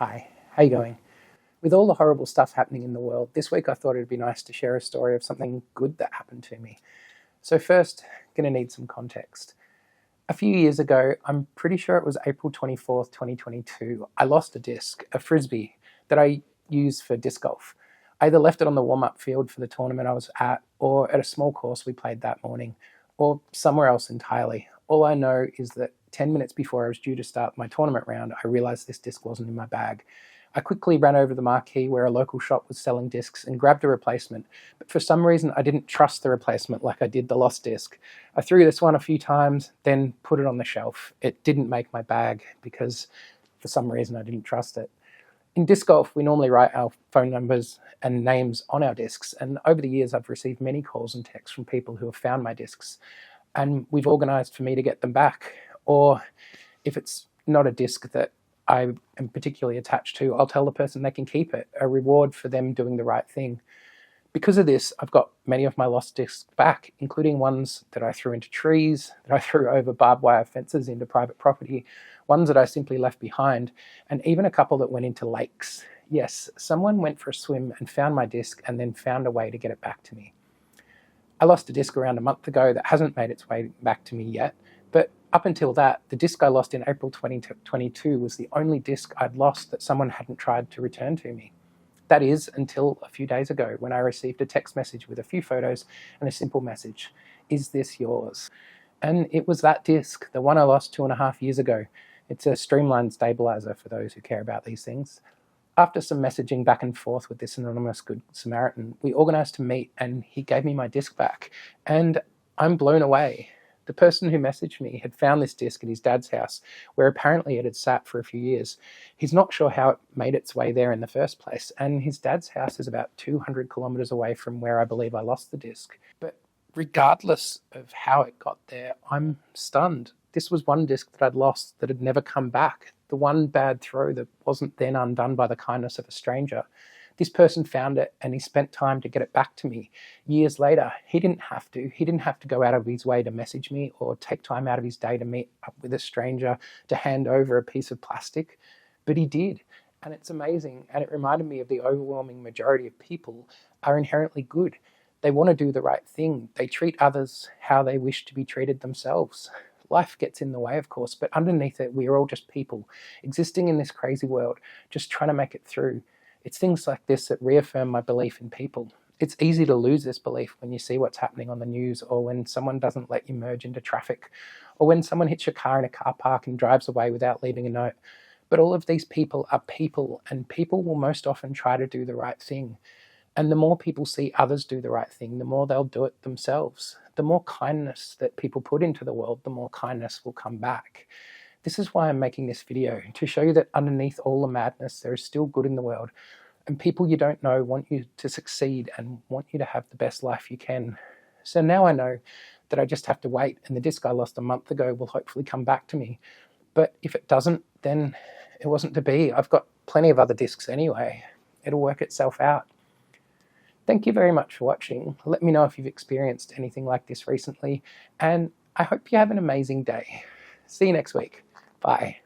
Hi, how you going? With all the horrible stuff happening in the world, this week I thought it'd be nice to share a story of something good that happened to me. So first, going to need some context. A few years ago, I'm pretty sure it was April 24th, 2022, I lost a disc, a frisbee, that I use for disc golf. I either left it on the warm-up field for the tournament I was at, or at a small course we played that morning, or somewhere else entirely. All I know is that 10 minutes before I was due to start my tournament round, I realised this disc wasn't in my bag. I quickly ran over the marquee where a local shop was selling discs and grabbed a replacement, but for some reason I didn't trust the replacement like I did the lost disc. I threw this one a few times, then put it on the shelf. It didn't make my bag because for some reason I didn't trust it. In disc golf, we normally write our phone numbers and names on our discs, and over the years I've received many calls and texts from people who have found my discs, and we've organised for me to get them back. Or if it's not a disc that I am particularly attached to, I'll tell the person they can keep it, a reward for them doing the right thing. Because of this, I've got many of my lost discs back, including ones that I threw into trees, that I threw over barbed wire fences into private property, ones that I simply left behind, and even a couple that went into lakes. Yes, someone went for a swim and found my disc and then found a way to get it back to me. I lost a disc around a month ago that hasn't made its way back to me yet, but up until that, the disc I lost in April 2022 was the only disc I'd lost that someone hadn't tried to return to me. That is, until a few days ago when I received a text message with a few photos and a simple message, "Is this yours?" And it was that disc, the one I lost 2.5 years ago. It's a streamlined stabilizer for those who care about these things. After some messaging back and forth with this anonymous Good Samaritan, we organised to meet and he gave me my disc back. And I'm blown away. The person who messaged me had found this disc at his dad's house, where apparently it had sat for a few years. He's not sure how it made its way there in the first place, and his dad's house is about 200 kilometres away from where I believe I lost the disc. But regardless of how it got there, I'm stunned. This was one disc that I'd lost that had never come back, the one bad throw that wasn't then undone by the kindness of a stranger. This person found it and he spent time to get it back to me. Years later, he didn't have to. He didn't have to go out of his way to message me or take time out of his day to meet up with a stranger to hand over a piece of plastic, but he did. And it's amazing. And it reminded me of the overwhelming majority of people are inherently good. They want to do the right thing. They treat others how they wish to be treated themselves. Life gets in the way, of course, but underneath it, we are all just people existing in this crazy world, just trying to make it through. It's things like this that reaffirm my belief in people. It's easy to lose this belief when you see what's happening on the news, or when someone doesn't let you merge into traffic, or when someone hits your car in a car park and drives away without leaving a note. But all of these people are people, and people will most often try to do the right thing. And the more people see others do the right thing, the more they'll do it themselves. The more kindness that people put into the world, the more kindness will come back. This is why I'm making this video, to show you that underneath all the madness, there is still good in the world. And people you don't know want you to succeed and want you to have the best life you can. So now I know that I just have to wait, and the disc I lost a month ago will hopefully come back to me. But if it doesn't, then it wasn't to be. I've got plenty of other discs anyway. It'll work itself out. Thank you very much for watching. Let me know if you've experienced anything like this recently, and I hope you have an amazing day. See you next week. Bye.